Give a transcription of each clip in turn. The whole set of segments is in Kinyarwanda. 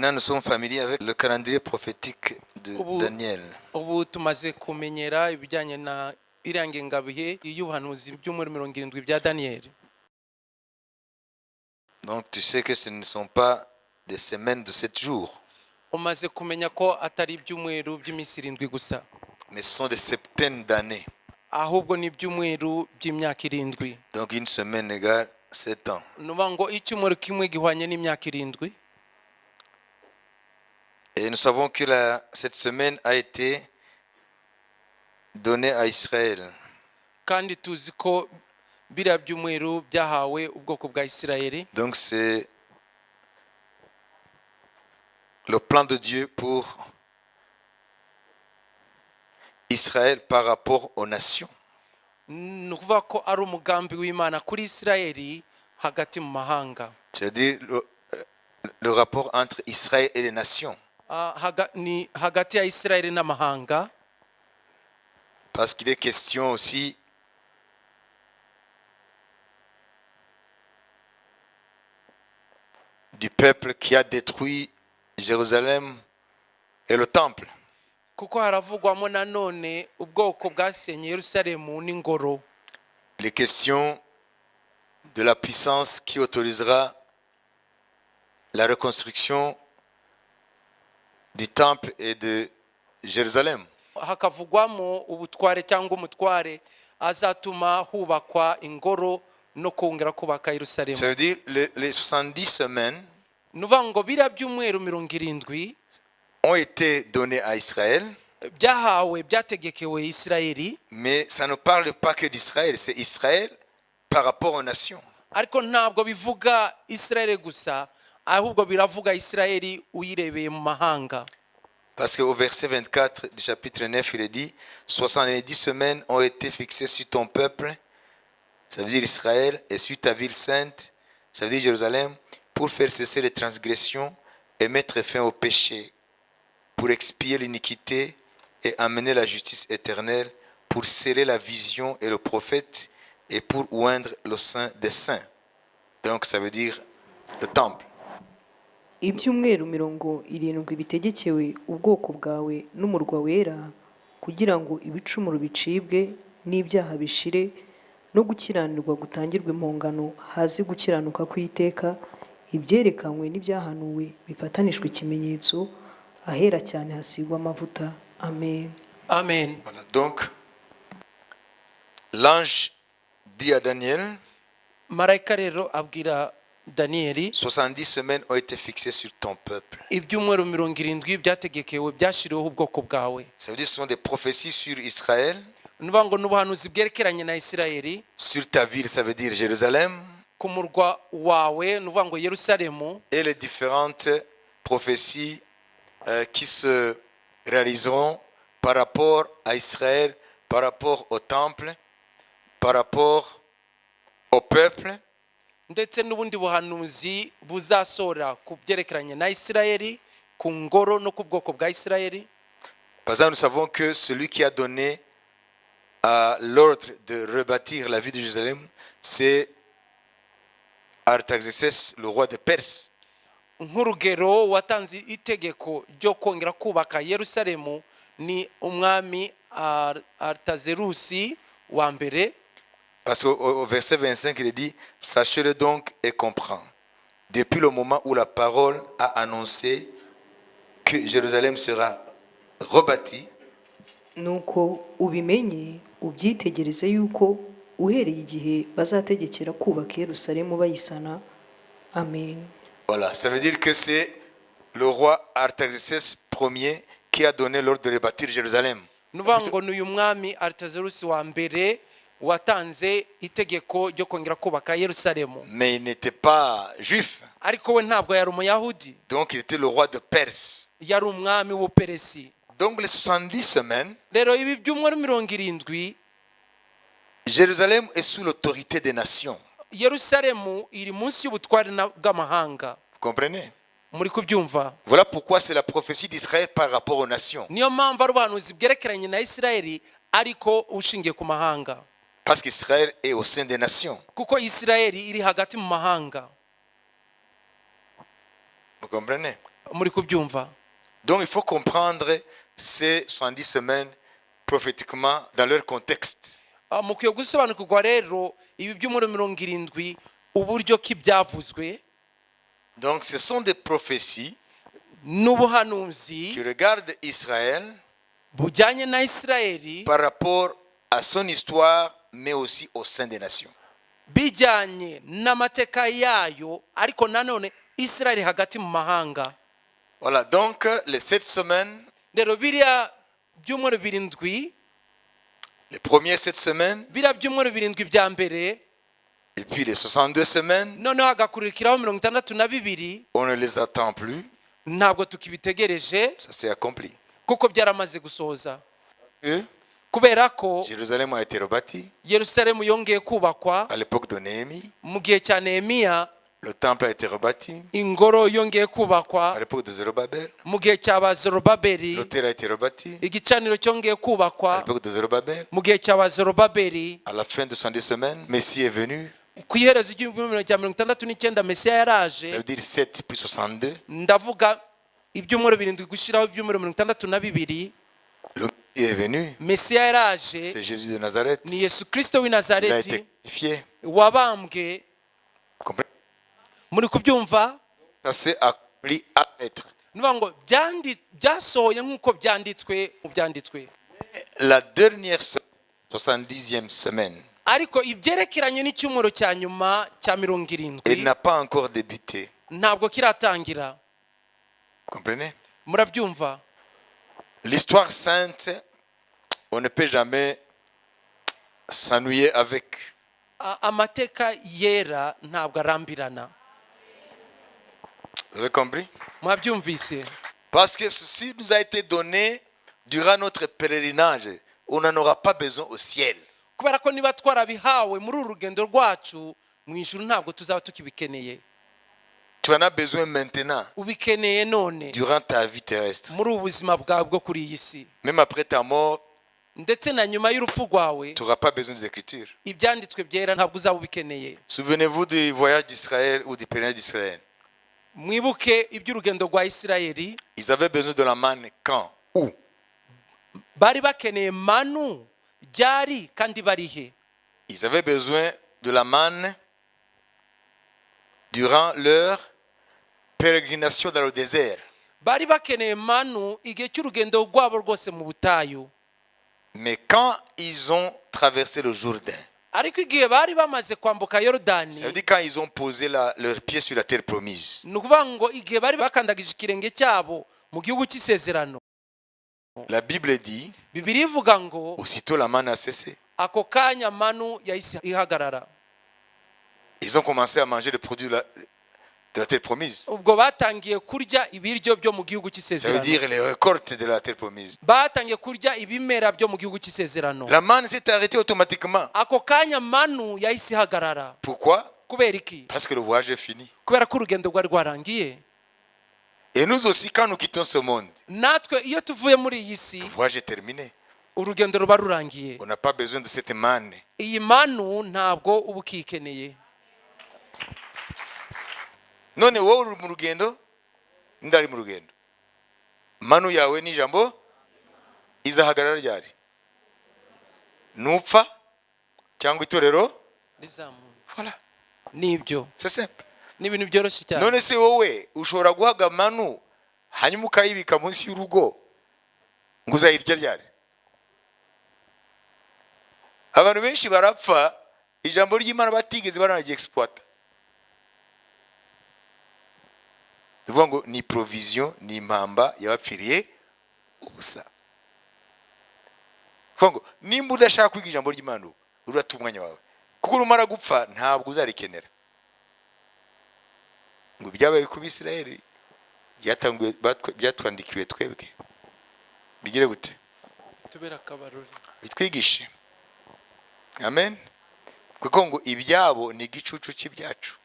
Maintenant, nous sommes familiers avec le calendrier prophétique de Daniel. Ubu tumaze kumenyera ibijyanye na irangengabihe y'ubuhanuzi by'umwaka 70 bya Daniel. Donc, tu sais que ce ne sont pas des semaines de 7 jours. Umaze kumenya ko atari ibyumweru by'iminsi 7 gusa. Mais ce sont des septaines d'années. Ahubwo ni ibyumweru by'imyaka 7. Donc, une semaine égale 7 ans. Nuba ngo icyumweru kimwe gihwanye n'imyaka 7. Et nous savons que cette semaine a été donnée à Israël. Kandi tuzi ko biriya byumweru byahawe ubwoko bwa Isirayeli. Donc c'est le plan de Dieu pour Israël par rapport aux nations. Nukuvuga ko ari umugambi w'Imana kuri Isirayeli hagati mu mahanga. C'est-à-dire le rapport entre Israël et les nations. Ni hagati ya Isirayeli n'amahanga. Parce qu'il est question aussi du peuple qui a détruit Jérusalem et le temple. Kuko haravugwamo nanone ubwoko bwasenye Yerusalemu n'ingoro. Les questions de la puissance qui autorisera la reconstruction du temple et de Jérusalem. Hakavugwamo ubutware cyangwa umutware azatuma hubakwa ingoro no kongera kubaka Yerusalemu. Ça veut dire les 70 semaines Nuvango bira byumweru 70 ont été données à Israël. Byahawe byategekewe Isirayeli. Mais ça ne parle pas que d'Israël, c'est Israël par rapport aux nations. Ariko ntabwo bivuga Isirayeli gusa, ahubwo biravuga Isirayeli uyirebeye mu mahanga. Parce qu'au verset 24 du chapitre 9, il est dit 70 semaines ont été fixées sur ton peuple, ça veut dire Israël, et sur ta ville sainte, ça veut dire Jérusalem, pour faire cesser les transgressions et mettre fin au péché, pour expier l'iniquité et amener la justice éternelle, pour sceller la vision et le prophète, et pour oindre le saint des saints. Donc ça veut dire le temple. Ibyumweru 70 bitegekewe ubwoko bwawe n'umurwa wera kugira ngo ibicumuro bicibwe n'ibyaha bishire no gukiranirwa gutangirwe impongano hazi gukiranuka kw'iteka ibyerekanywe n'ibyahanuwe bifatanishwe ikimenyetso ahera cyane hasigwa amavuta. Amen. Amen. Voilà, donc l'ange dit à Daniel, Marayika rero abwira Danieli, 70 semaines ont été fixées sur ton peuple. ibyumweru 70 byategekewe byashiriweho ubwoko bwawe. Ça veut dire que ce sont des prophéties sur Israël. Nuvango n'ubuhanuzi bwerekeranye na Isirayeli. Sur ta ville, ça veut dire Jérusalem. Ku murwa wawe nuvango Yerusalemu. Et les différentes prophéties qui se réaliseront par rapport à Israël, par rapport au temple, par rapport au peuple. Ndetse n'ubundi buhanuzi buzasora ku byerekeranye na Isirayeli, ku ngoro no ku bwoko bwa Isirayeli. Par exemple, nous savons que celui qui a donné l'ordre de rebâtir la ville de Jérusalem, c'est Artaxerxès, le roi de Perse. Nk'urugero watanze itegeko ryo kongera kubaka Yerusalemu ni umwami Artazerusi wa mbere. Parce qu'au verset 25, il est dit, sachez-le donc et comprends. Depuis le moment où la parole a annoncé que Jérusalem sera rebâtie, nuko ubimenye ubyitegereze yuko uhereye igihe bazategekera kubaka Yerusalemu bayisana. Amen. Voilà, ça veut dire que c'est le roi Artaxerxès Ier qui a donné l'ordre de rebâtir Jérusalem. Nuvango n'uyu mwami Artazerusi wa mbere watanze itegeko ryo kongera kubaka Yerusalemu. Mais il n'était pas juif. Ariko we ntabwo yari umuyahudi. Donc il était le roi de Perse. Yari umwami w'Uperesi. Donc les 70 semaines, Rero ibi byumweru 70 Jérusalem est sous l'autorité des nations. Yerusalemu iri munsi y'ubutware bw'amahanga. Vous comprenez? Muri kubyumva? Voilà pourquoi c'est la prophétie d'Israël par rapport aux nations. Niyo mpamvu ari ubuhanuzi bwerekeranye na Isirayeli ariko ushingiye ku mahanga. Parce qu'Israël est au sein des nations. Kuko Isirayeli iri hagati mu mahanga. Vous comprenez? muri kubyumva? Donc il faut comprendre ces 70 semaines prophétiquement dans leur contexte. Mukwiye gusobanukirwa rero ibi by'umuro 70 uburyo ki byavuzwe Donc ce sont des prophéties n'ubuhanuzi qui regardent Israël bujyanye na Isirayeli par rapport à son histoire, mais aussi au sein des nations. bijyanye n'amateka yayo ariko nanone Isirayeli hagati mu mahanga. Voilà, donc les 7 semaines, Rero biriya by'umuro 7 les premières 7 semaines, biriya by'umuro 7 bya mbere et puis les 62 semaines, noneho hagakurikiraho 62 on ne les attend plus, ntabwo tukibitegereje ça s'est accompli. kuko byaramaze gusoza Et kubera ko Jérusalem a été rebâtie Yerusalemu yongeye kubakwa à l'époque de Néhémie, mu gihe cya Nehemiya, le temple a été rebâti ingoro yongeye kubakwa à l'époque de Zérobabel, mu gihe cya Zorobabeli, l'autel a été rebâti igicaniro cyongeye à kubakwa l'époque de Zérobabel. mu gihe cya Zorobabeli. À la fin de 70 semaines, Messie est venu, Ku iherezo ry'ibihumbi 69 Mesiya ça yaraje. veut dire 7 plus 62. Ndavuga ibyumuro 7 gushyiraho ibyumuro 62. Le Messie est venu, Mesiya yaraje, c'est Jésus de Nazareth. ni Yesu Kristo w'i Il a été Nazareti crucifié. wabambwe. Comprenez? Muri kubyumva? Ça s'est accompli à l'être. Nuvuga ngo byasohoye nk'uko byanditswe mu byanditswe. La dernière semaine, 70e semaine, Ariko ibyerekeranye n'icyumuro cya nyuma cya elle 70 n'a pas encore débuté. ntabwo kiratangira. Comprenez? Murabyumva? L'histoire sainte, on ne peut jamais s'ennuyer avec. Amateka yera ntabwo arambirana. Vous avez compris? Mwabyumvise? Parce que ceci nous a été donné durant notre pèlerinage. On n'en aura pas besoin au ciel. Kubera ko niba twarabihawe muri uru rugendo rwacu mu ijuru ntabwo tuzaba tukibikeneye. Tu en as besoin maintenant, Ubikeneye none durant ta vie terrestre. muri ubu buzima bwawe bwo kuri iyi si. Même après ta mort, Ndetse na nyuma y'urupfu rwawe tu n'auras pas besoin des Écritures. ibyanditswe byera ntabwo uzaba ubikeneye. Souvenez-vous du voyage d'Israël ou du pèlerinage d'Israël. Mwibuke iby'urugendo rwa Isirayeli, Ils avaient besoin de la manne quand? Où? bari bakeneye manu ryari kandi barihe. Ils avaient besoin de la manne durant leur pérégrination dans le désert. Bari bakeneye manu igihe cy'urugendo rwabo rwose mu butayu. Mais quand ils ont traversé le Jourdain, Ariko igihe bari bamaze kwambuka Yorodani, ça veut dire quand ils ont posé leurs pieds sur la terre promise, ni ukuvuga ngo igihe bari bakandagije ikirenge cyabo mu gihugu cy'isezerano, la Bible dit, Bibiliya ivuga ngo aussitôt la manne a cessé. ako kanya manu yahise ihagarara. Ils ont commencé à manger les produits de la terre promise. Ubwo batangiye kurya ibiryo byo mu gihugu Ça veut cy'isezerano. dire les récoltes de la terre promise. Batangiye kurya ibimera byo mu gihugu cy'isezerano. La manne s'est arrêtée automatiquement. Ako kanya manu yahise ihagarara. Pourquoi? Kubera iki? Parce que le voyage est fini. Kubera ko urugendo rwari rwarangiye. Et nous aussi, quand nous quittons ce monde, Natwe iyo tuvuye muri iyi si le voyage est terminé. urugendo ruba rurangiye. On n'a pas besoin de cette manne. Iyi manu ntabwo uba ukikeneye. None wowe uri mu rugendo, ndari mu rugendo. Manu yawe ni ijambo izahagarara ryari? Nupfa cyangwa itorero? Voilà. Nibyo. C'est simple. Ni ibintu byoroshye cyane. None se wowe ushobora guhaga manu hanyuma ukayibika munsi y'urugo ngo uzayirya ryari? Abantu benshi barapfa ijambo ry'Imana batigeze baranaryexploita. Tuvuga ngo ni provision ni impamba yabapfiriye ubusa. Tuvuga ngo nimba udashaka kwiga ijambo ry'Imana urata umwanya wawe kuko urumara gupfa ntabwo uzarikenera. Ngo byabaye ku Bisirayeli byatwandikiwe twebwe bigire gute Tubera kabarore. bitwigishe. Amen. Kuko ngo ibyabo ni igicucu cy'ibyacu.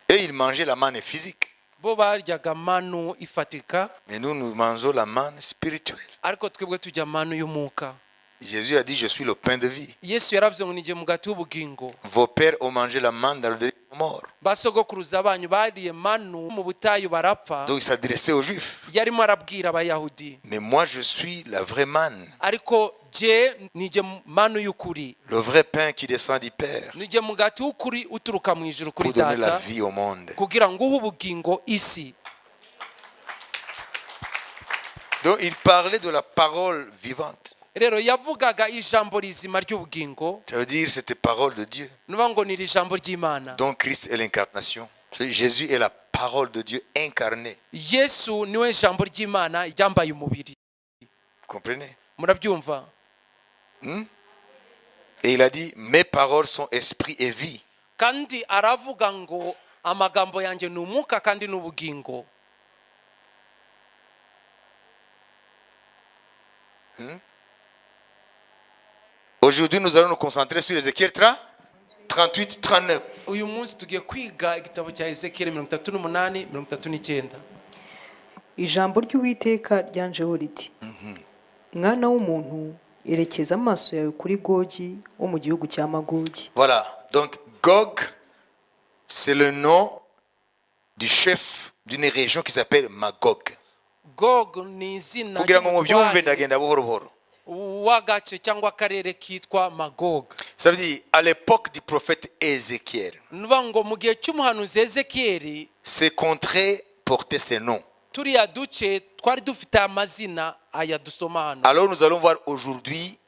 Et ils mangeaient la manne physique. Bo baryaga manu ifatika, Mais nous mangeons la manne spirituelle. ariko twebwe tujya manu y'umwuka. Jésus a dit, je suis le pain de vie. Yesu yaravuze ngo nije mugati w'ubugingo. Vos pères ont mangé la manne dans le désert. mort. basogokuruza banyu bariye manu mu butayu barapfa. Donc il s'adressait aux Juifs. Yarimo arabwira abayahudi, Mais moi je suis la vraie manne, ariko je nije manu y'ukuri, le vrai pain qui descend du Père nije mugati w'ukuri uturuka mu ijuru kuri pour donner la data, vie au monde. kugira ngo uhe ubugingo isi. Donc il parlait de la parole vivante. Rero yavugaga ijambo rizima ry'ubugingo, Ça veut dire c'était parole de Dieu. nuba ngo ni ijambo ry'Imana. Donc Christ est l'incarnation. Jésus est la parole de Dieu incarnée. Yesu niwe ijambo ry'Imana ryambaye umubiri. Vous comprenez? Murabyumva? Et il a dit, mes paroles sont esprit et vie. Kandi aravuga ngo amagambo yanjye ni umwuka kandi n'ubugingo. Aujourd'hui, nous allons nous concentrer sur Ézéchiel 38-39. Uyu munsi tugiye kwiga igitabo cya Ezekiel 38:39. ijambo ry'uwiteka ryanjeho riti mwana w'umuntu erekeza amaso yawe kuri Gogi wo mu gihugu cya Magogi. Voilà, donc Gog, c'est le nom du chef d'une région qui s'appelle Magog. Gog ni izina Kugira ngo mubyumve ndagenda buhoro buhoro. w'agace cyangwa akarere kitwa Magog. Ça veut dire, à l'époque du prophète Ézéchiel, Nuba ngo mu gihe cy'umuhanuzi Ezekiyeli, ces contrées portaient ces noms. turiya duce twari dufite amazina aya dusoma hano. Alors nous allons voir aujourd'hui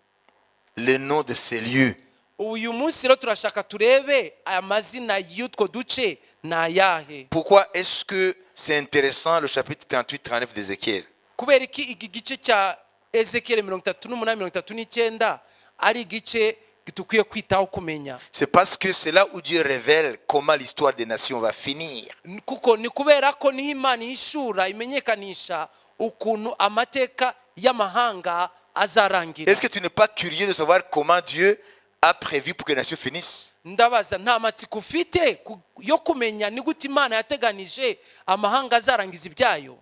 les noms de ces lieux. Uyu munsi rero turashaka turebe amazina y'utwo duce ni ayahe. Pourquoi est-ce que c'est intéressant le chapitre 38-39 d'Ézéchiel? Kubera iki iki gice cya Ezekiel 38:39 ari igice gitukwiye kwitaho kumenya? C'est parce que c'est là où Dieu révèle comment l'histoire des nations va finir. Kuko ni kubera ko niho Imana ishura imenyekanisha ukuntu amateka y'amahanga azarangira. Est-ce que tu n'es pas curieux de savoir comment Dieu a prévu pour que les nations finissent? Ndabaza nta matsiko ufite yo kumenya ni gute Imana yateganije amahanga azarangiza ibyayo?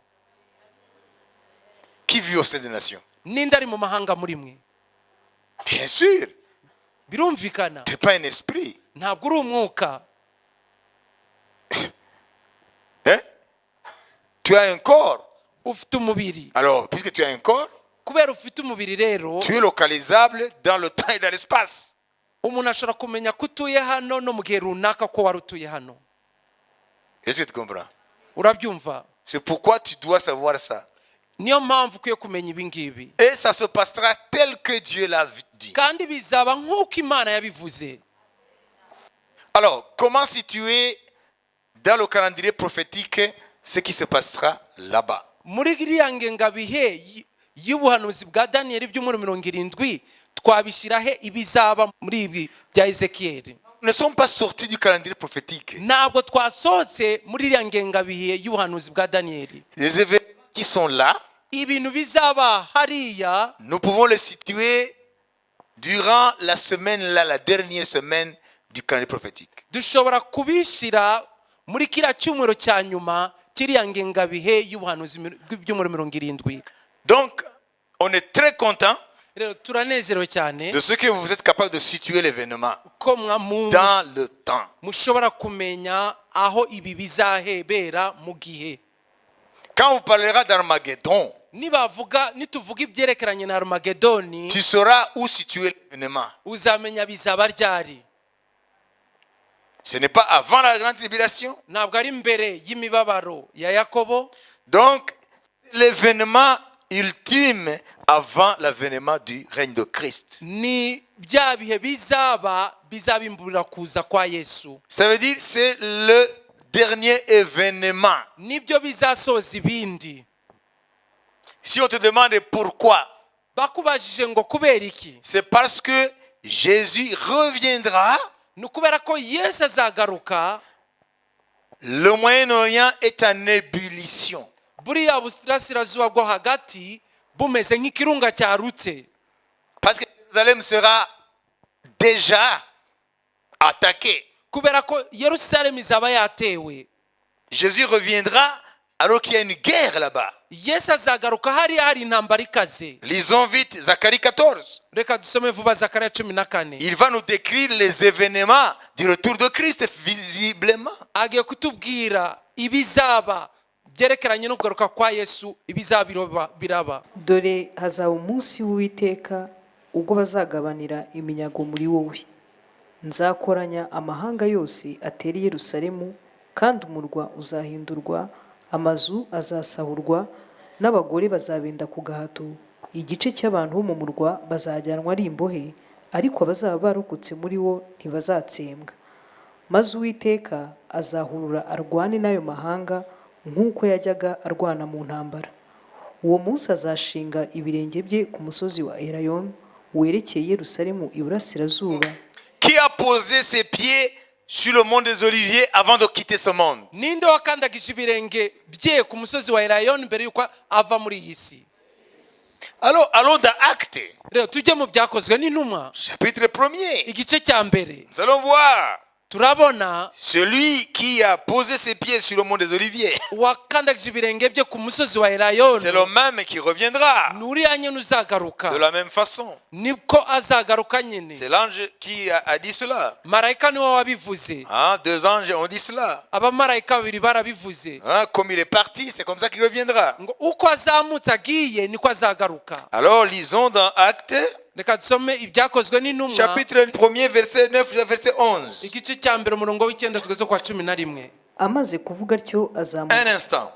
Qui vit au sein des nations? Ninde ari mu mahanga muri mwe? Bien sûr, Birumvikana, tu n'es pas un esprit. ntabwo uri umwuka. Hein? Tu as un corps. Ufite umubiri. Alors, puisque tu as un corps, Kubera ufite umubiri rero, tu es localisable dans le temps et dans l'espace. umuntu ashobora kumenya ko utuye hano no mu gihe runaka ko wari utuye hano. Est-ce que tu comprends? Urabyumva? C'est pourquoi tu dois savoir ça. Niyo mpamvu ukwiye kumenya ibi ngibi. Et ça se passera tel que Dieu l'a dit. Kandi bizaba nk'uko Imana yabivuze. Alors, comment situer dans le calendrier prophétique ce qui se passera là-bas? Muri iriya ngengabihe y'ubuhanuzi bwa Daniyeli by'umuri 70 twabishyirahe ibizaba muri ibi bya Ezekiyeli. Nous ne sommes pas sortis du calendrier prophétique. Ntabwo twasohotse muri iriya ngengabihe y'ubuhanuzi bwa Daniyeli. Les événements qui sont là, Ibintu bizaba hariya nous pouvons les situer durant la semaine là, la dernière semaine du calendrier prophétique. dushobora kubishyira muri kiriya cyumweru cya nyuma kiriya ngengabihe y'ubuhanuzi by'umuri 70. Donc, on est très content Rero turanezerewe cyane de ce que vous êtes capable de situer l'événement ko dans le temps. mushobora kumenya aho ibi bizahebera mu gihe. Quand on vous parlera d'Armageddon, nituvuga ibyerekeranye na Armagedoni, tu sauras où situer l'événement. uzamenya bizaba ryari. Ce n'est pas avant la grande tribulation. Ntabwo ari mbere y'imibabaro ya Yakobo. Donc, l'événement ultime avant l'avènement du règne de Christ. Ni bya bihe bizabimburira kuza kwa Yesu. Ça veut dire c'est le dernier événement. Nibyo bizasoza ibindi. Si on te demande pourquoi, Bakubajije ngo kubera iki? c'est parce que Jésus reviendra. Ni ukubera ko Yesu azagaruka. Le Moyen-Orient est en ébullition. Buriya busirasirazuba bwo hagati bumeze nk'ikirunga cyarutse. Parce que Jérusalem sera déjà attaquée. Kubera ko Yerusalemu izaba yatewe. Jésus reviendra alors qu'il y a une guerre là-bas. Yesu azagaruka hari intambara ikaze. Lisons vite Zacharie 14. Reka dusome vuba Zakariya 14. Il va nous décrire les événements du retour de Christ visiblement. agiye kutubwira ibizaba byerekeranye no kugaruka kwa Yesu, ibizaba biraba. dore hazaba umunsi w'Uwiteka ubwo bazagabanira iminyago muri wowe. Nzakoranya amahanga yose atera i Yerusalemu, kandi umurwa uzahindurwa, amazu azasahurwa, n'abagore bazabenda ku gahato. Igice cy'abantu bo mu murwa bazajyanwa ari imbohe, ariko abazaba barokotse muri wo ntibazatsembwa. Maze Uwiteka azahurura arwane n'ayo mahanga nk'uko yajyaga arwana mu ntambara. Uwo munsi azashinga ibirenge bye ku musozi wa Elayono werekeye Yerusalemu iburasirazuba. Qui a posé ses pieds sur le mont des Oliviers avant de quitter ce monde? Ninde wakandagije ibirenge bye ku musozi wa Elayono mbere yuko ava muri iyi si? Allons dans Actes, Rero tujye mu byakozwe n'intumwa, chapitre 1er. igice cya mbere. Nous allons voir Turabona celui qui a posé ses pieds sur le mont des Oliviers. wakandagije ibirenge bye ku musozi wa C'est le Elayono, même qui reviendra nuriya nyine uzagaruka, de la même façon. nibwo azagaruka nyine. C'est l'ange qui a dit cela. Marayika niwe wabivuze, Hein, 2 anges ont dit cela. abamarayika babiri barabivuze Hein, comme il est parti, c'est comme ça qu'il reviendra. ngo uko azamutse agiye niko azagaruka. Alors lisons dans Actes, Reka dusome ibyakozwe n'intumwa, chapitre 1er, verset 9 verset 11. igice cya mbere umurongo w'icyenda tugeze kwa 11. Amaze kuvuga atyo Un azamuka. instant.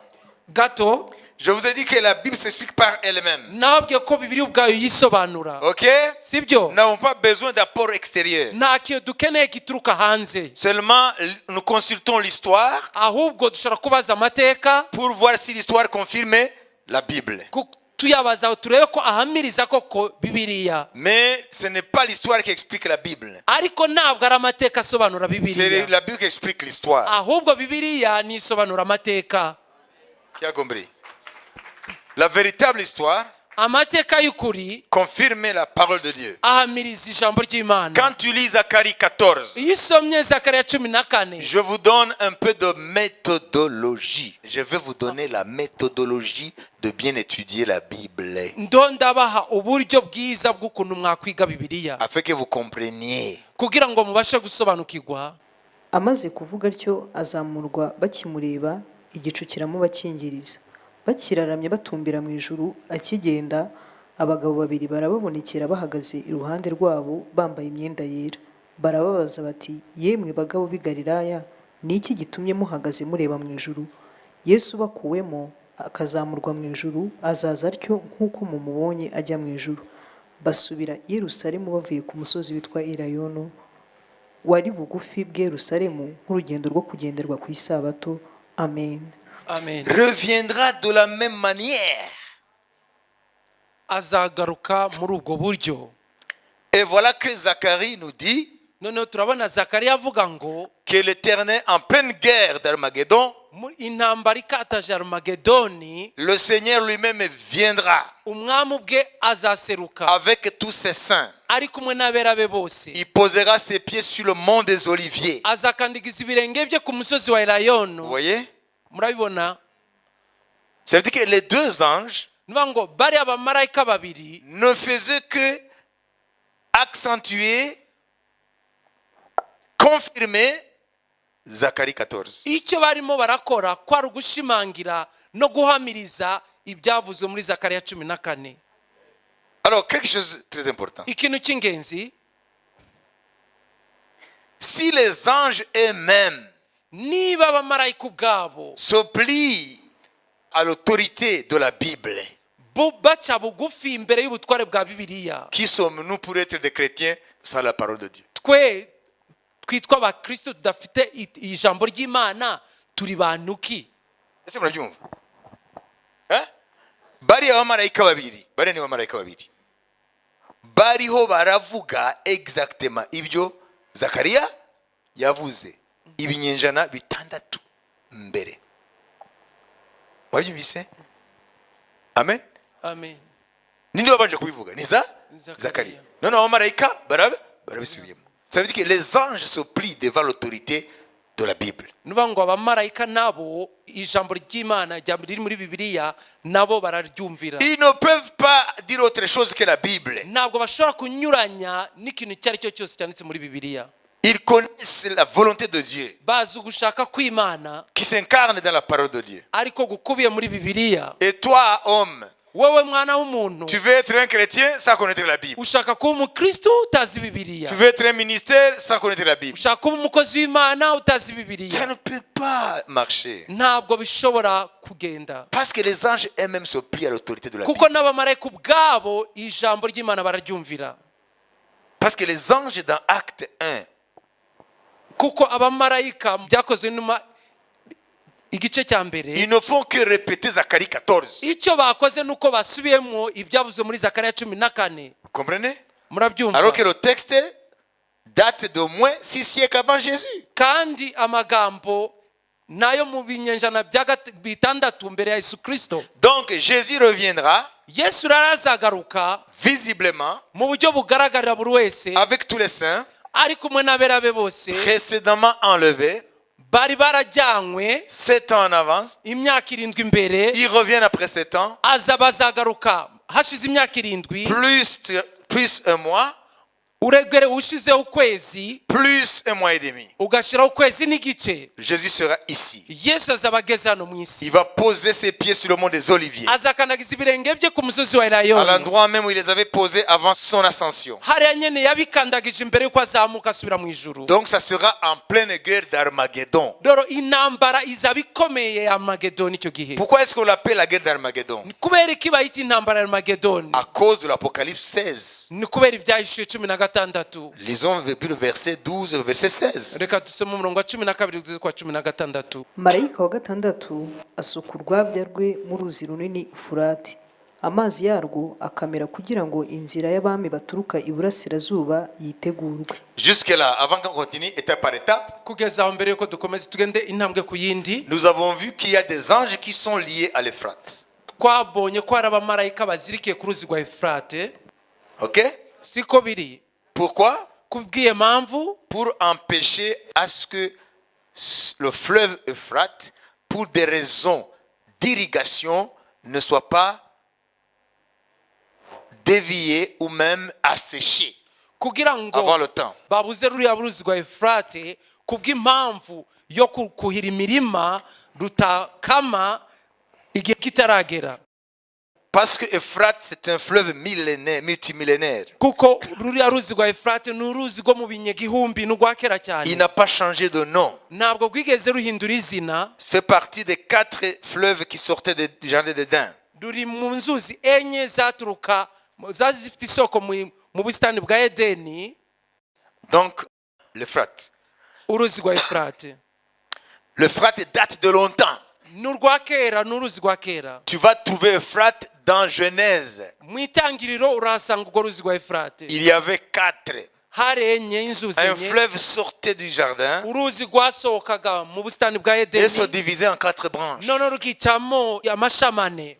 Gato Je vous ai dit que la Bible s'explique par elle-même. nababwiye ko Bibiliya ubwayo yisobanura, Ok? sibyo? Nous n'avons pas besoin d'apport extérieur. Nta kintu dukeneye gituruka hanze, Seulement, nous consultons l'histoire ahubwo dushobora kubaza amateka, pour voir si l'histoire confirme la Bible. tuyabaza turebe ko ahamiriza koko Bibiliya. Mais ce n'est pas l'histoire qui explique la Bible. Ariko ntabwo ari amateka asobanura C'est Bibiliya, la Bible qui explique l'histoire. ahubwo Bibiliya ni isobanura amateka. Qui a compris? La véritable histoire Amateka y'ukuri confirme la parole de Dieu. ahamiriza ijambo ry'Imana. Quand tu lis Zacharie 14, Iyo usomye Zakariya 14, je vous donne un peu de méthodologie. Je vais vous donner la méthodologie de bien étudier la Bible ndabaha uburyo bwiza bw'ukuntu mwakwiga Bibiliya afin que vous compreniez. kugira ngo mubashe gusobanukirwa. Amaze kuvuga atyo azamurwa, bakimureba igicu kiramubakingiriza. Bakiraramye batumbira mu ijuru, akigenda abagabo babiri barababonekera bahagaze iruhande rwabo bambaye imyenda yera. Barababaza bati, yemwe bagabo b'i Galilaya, ni iki gitumye muhagaze mureba mu ijuru? Yesu bakuwemo akazamurwa mu ijuru, azaza atyo nk'uko mumubonye ajya mu ijuru. Basubira i Yerusalemu bavuye ku musozi witwa Elayono, wari bugufi bw'i Yerusalemu nk'urugendo rwo kugenderwa ku isabato. Amen. Amen. Reviendra de la même manière. Azagaruka muri ubwo buryo. Et voilà que Zacharie nous dit Noneho turabona Zakariya avuga ngo que l'Éternel, en pleine guerre d'Armageddon, intambara ikataje Arumagedoni, le Seigneur lui-même viendra umwami ubwe azaseruka avec tous ses saints. ari kumwe n'abera be bose. Il posera ses pieds sur le mont des Oliviers. Azakandigiza ibirenge bye ku musozi wa Vous Elayono. voyez? Murabibona? Ça veut dire que les 2 anges Nuvuga ngo bari abamarayika babiri ne faisaient que accentuer, confirmer Zacharie 14. icyo barimo barakora kwari ugushimangira no guhamiriza ibyavuzwe muri Zakariya 14. Alors, quelque chose de très important. Ikintu cy'ingenzi, Si les anges eux-mêmes niba abamarayika ubwabo se plient à l'autorité de la Bible, bo baca bugufi imbere y'ubutware bwa Bibiliya, qui sommes-nous pour être des chrétiens sans la parole de Dieu? twe twitwa abakristo tudafite ijambo ry'Imana turi bantu ki? Ese murabyumva? Bari abamarayika babiri, bari ni abamarayika babiri, bariho baravuga exactement ibyo Zakariya yavuze ibinyenjana 6 mbere. Wabyumvise? Amen. Amen. Ninde wabanje kubivuga? Ni Zakariya. None abamarayika barabisubiyemo. Ça veut dire que les anges se plient devant l'autorité de la Bible. Nuvuga ngo abamarayika nabo ijambo ry'Imana riri muri Bibiliya nabo bararyumvira. Ils ne peuvent pas dire autre chose que la Bible. Ntabwo bashobora kunyuranya n'ikintu cyari cyo cyose cyanditse muri Bibiliya. Ils connaissent la volonté de Dieu bazi ugushaka kw'Imana qui s'incarne dans la parole de Dieu. ariko gukubiye muri Bibiliya. Et toi, homme, Wowe mwana w'umuntu tu veux être un chrétien sans connaître la Bible. ushaka kuba umukristo utazi Bibiliya, Tu veux être un ministère sans connaître la Bible. ushaka kuba umukozi w'Imana utazi Ça Bibiliya, ne peut pas marcher. ntabwo bishobora kugenda. Parce que les anges eux-mêmes se plient à l'autorité de la Kuko Bible. n'abamarayika ubwabo ijambo ry'Imana bararyumvira. Parce que les anges dans Acte 1, Kuko abamarayika byakozwe igice cya mbere ils ne font que répéter Zacharie 14. icyo bakoze nuko basubiyemo ibyavuzwe muri Zakariya 14. Vous comprenez? Murabyumva? Alors que le texte date d'au moins 6 siècles avant Jésus. Kandi amagambo nayo mu binyenjana bya bitandatu mbere ya Yesu Kristo. Donc Jésus reviendra Yesu arazagaruka visiblement mu buryo bugaragarira buri wese avec tous les saints ari kumwe n'abera be bose précédemment enlevés, bari barajyanywe 7 ans en avance. imyaka 7 imbere. Ils reviennent après 7 ans, Aza bazagaruka hashize imyaka 7 plus un mois, uregere ushizeho ukwezi plus un mois et demi. ugashiraho ukwezi n'igice. Jésus sera ici. Yesu azaba ageze hano mu isi, Il va poser ses pieds sur le mont des Oliviers, azakandagiza ibirenge bye ku musozi wa à Elayono, l'endroit même où il les avait posés avant son ascension. hariya nyene yabikandagije imbere yuko azamuka asubira mu ijuru. Donc ça sera en pleine guerre d'Armageddon. Dore intambara izaba ikomeye ya Magedoni icyo gihe. Pourquoi est-ce qu'on l'appelle la guerre d'Armageddon? Ni kubera iki bayita intambara ya Magedoni? À cause de l'Apocalypse 16. Ni kubera ibyahishuye 16. Lisons le verset 12 au verset 16. Reka dusome umurongo wa 12 kugeza kwa 16. marayika wa gatandatu asuka urwabya rwe mu ruzi runini Ufurati, amazi yarwo akamera kugira ngo inzira y'abami baturuka iburasirazuba yitegurwe. Jusque là, avant qu'on continue, étape par étape, Kugeza aho mbere yuko dukomeza tugende intambwe ku yindi, nous avons vu qu'il y a des anges qui sont liés à l'Euphrate. twabonye ko hari abamarayika bazirikiye ku ruzi rwa Efurate. Ok? Siko biri? Pourquoi? Kubwiye mpamvu Pour empêcher à ce que le fleuve Euphrate, pour des raisons d'irrigation, ne soit pas dévié ou même asséché kugira ngo avant le temps. babuze ruriya ruzi rwa Efurate kubw'impamvu yo kuhira imirima rutakama igihe kitaragera. Parce que Euphrate, c'est un fleuve millénaire, multimillénaire. Kuko ruriya ruzi rwa Efurate ni uruzi rwo mu binyagihumbi n'urwa kera Il cyane, n'a pas changé de nom. ntabwo rwigeze ruhindura izina. Fait partie des 4 fleuves qui sortaient du jardin d'Éden. Ruri mu nzuzi enye zaturuka zari zifite isoko mu busitani bwa Edeni. Donc, l'Euphrate. Uruzi rwa Efurate L'Euphrate date de longtemps. ni urwa kera, ni uruzi rwa kera. Tu vas trouver Euphrate dans Genèse. Mu itangiriro urahasanga urwo ruzi rwa Efurate. Il y avait 4. Hari enye, inzuzi Un enye. fleuve sortait du jardin Uruzi rwasohokaga mu busitani bwa et se Edeni, divisait en 4 branches. none rukicamo amashami ane.